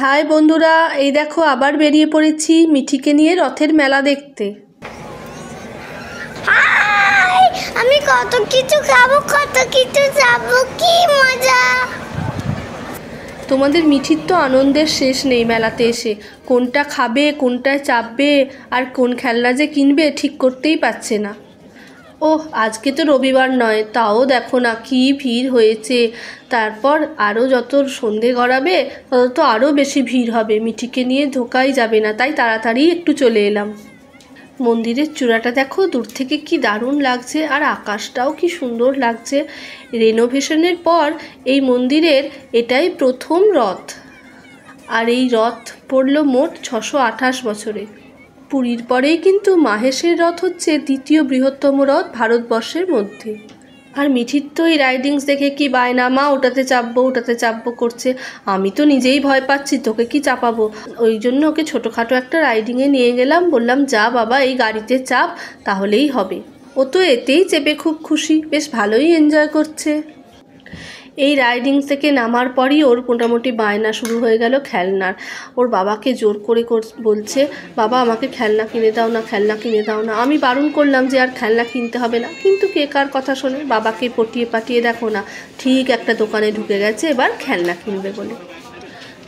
High বন্ধুরা, এই দেখো আবার বেরিয়ে পড়েছি মিঠিকে নিয়ে রথের মেলা দেখতে। আমি কত কিছু খাবো, কত কিছু যাবো, কি মজা। তোমাদের মিঠির তো আনন্দের শেষ নেই মেলাতে এসে। কোনটা খাবে, কোনটায় চাপবে, আর কোন খেলনা যে কিনবে ঠিক করতেই পারছে না। ওহ, আজকে তো রবিবার নয়, তাও দেখো না কি ভিড় হয়েছে। তারপর আরও যত সন্ধে গড়াবে তত তো আরও বেশি ভিড় হবে, মিঠিকে নিয়ে ঢোকাই যাবে না, তাই তাড়াতাড়ি একটু চলে এলাম। মন্দিরের চূড়াটা দেখো দূর থেকে কি দারুণ লাগছে, আর আকাশটাও কি সুন্দর লাগছে। রেনোভেশনের পর এই মন্দিরের এটাই প্রথম রথ, আর এই রথ পড়ল মোট 628 বছরে। পুরীর পরেই কিন্তু মাহেশের রথ হচ্ছে দ্বিতীয় বৃহত্তম রথ ভারতবর্ষের মধ্যে। আর মিঠির তো এই রাইডিংস দেখে কি বায়না, মা ওটাতে চাপবো করছে। আমি তো নিজেই ভয় পাচ্ছি, তোকে কি চাপাবো। ওই জন্য ওকে ছোটোখাটো একটা রাইডিংয়ে নিয়ে গেলাম, বললাম যা বাবা এই গাড়িতে চাপ, তাহলেই হবে। ও তো এতেই চেপে খুব খুশি, বেশ ভালোই এনজয় করছে। এই রাইডিং থেকে নামার পরই ওর মোটামুটি বায়না শুরু হয়ে গেল খেলনার। ওর বাবাকে জোর করে বলছে, বাবা আমাকে খেলনা কিনে দাও না, খেলনা কিনে দাও না। আমি বারণ করলাম যে আর খেলনা কিনতে হবে না, কিন্তু কে কার কথা শোনে। বাবাকে পটিয়ে পাটিয়ে দেখো না ঠিক একটা দোকানে ঢুকে গেছে এবার খেলনা কিনবে বলে।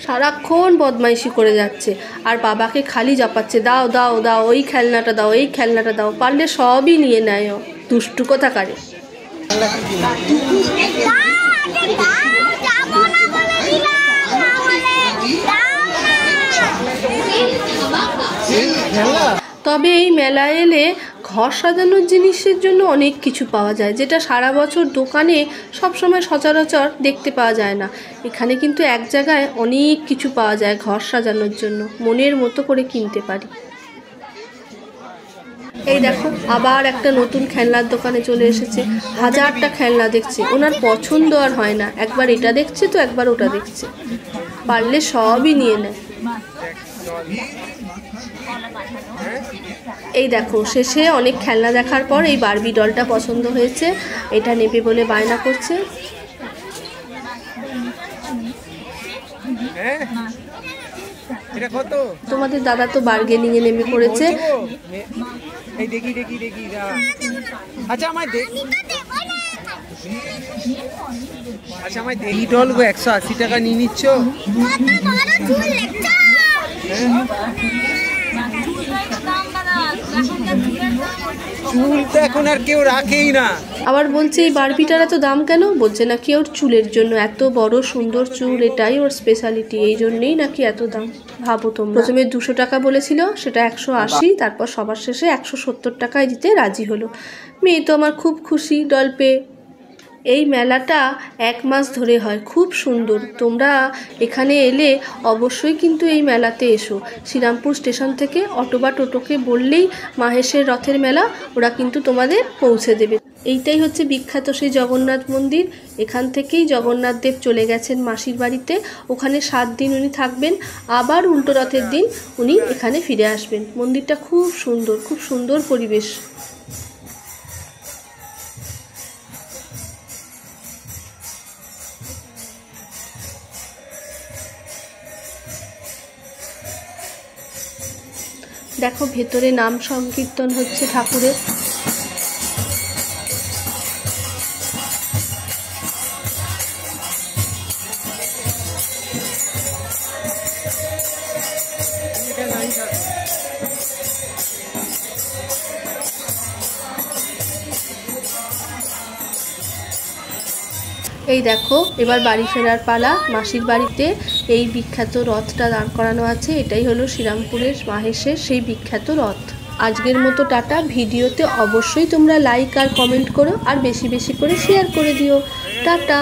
সারাক্ষণ বদমাইশি করে যাচ্ছে, আর বাবাকে খালি জাপাচ্ছে, দাও দাও দাও, ওই খেলনাটা দাও, এই খেলনাটা দাও। পারলে সবই নিয়ে নেয় ও, দুষ্টু কোথাকারে। তবে এই মেলায় এলে ঘর সাজানোর জিনিসের জন্য অনেক কিছু পাওয়া যায়, যেটা সারা বছর দোকানে সবসময় সচরাচর দেখতে পাওয়া যায় না। এখানে কিন্তু এক জায়গায় অনেক কিছু পাওয়া যায় ঘর সাজানোর জন্য, মনের মতো করে কিনতে পারি। এই দেখো আবার একটা নতুন খেলনার দোকানে চলে এসেছে, হাজারটা খেলনা দেখছে, ওনার পছন্দ আর হয় না, একবার এটা দেখছে তো একবার ওটা দেখছে, পারলে সবই নিয়ে নেয়। এই দেখো শেষে অনেক খেলনা দেখার পর এই বারবি ডলটা পছন্দ হয়েছে, এটা নেবে বলে বায়না করছে। তোমাদের দাদা তো বার্গেনিং এ নেমে পড়েছে। আচ্ছা আমায় দেখি ডল গো, 180 টাকা নিয়ে নিচ্ছ। চুল তো এখন আর কেউ রাখেই না। আবার বলছে এই বারবিটার এত দাম কেন, বলছে নাকি ওর চুলের জন্য, এত বড় সুন্দর চুল, এটাই ওর স্পেশালিটি, এই জন্যেই নাকি এত দাম। ভাবো তোমরা, প্রথমে 200 টাকা বলেছিল, সেটা 180, তারপর সবার শেষে 170 টাকায় দিতে রাজি হলো। মেয়ে তো আমার খুব খুশি ডল পেয়ে। এই মেলাটা 1 মাস ধরে হয়, খুব সুন্দর। তোমরা এখানে এলে অবশ্যই কিন্তু এই মেলাতে এসো। শ্রীরামপুর স্টেশন থেকে অটো বা টোটোকে বললেই মাহেশের রথের মেলা, ওরা কিন্তু তোমাদের পৌঁছে দেবে। এইটাই হচ্ছে বিখ্যাত সেই জগন্নাথ মন্দির। এখান থেকেই জগন্নাথ দেব চলে গেছেন মাসির বাড়িতে, ওখানে 7 দিন উনি থাকবেন, আবার উল্টো রথের দিন উনি এখানে ফিরে আসবেন। মন্দিরটা খুব সুন্দর, খুব সুন্দর পরিবেশ। দেখো ভেতরে নাম সংকীর্তন হচ্ছে ঠাকুরের। এই দেখো এবার বাড়ি ফেরার পালা। মাসির বাড়িতে এই বিখ্যাত রথটা দাঁড় করানো আছে, এটাই হলো শ্রীরামপুরের মাহেশের সেই বিখ্যাত রথ। আজকের মতো টাটা। ভিডিওতে অবশ্যই তোমরা লাইক আর কমেন্ট করো, আর বেশি বেশি করে শেয়ার করে দিও। টাটা।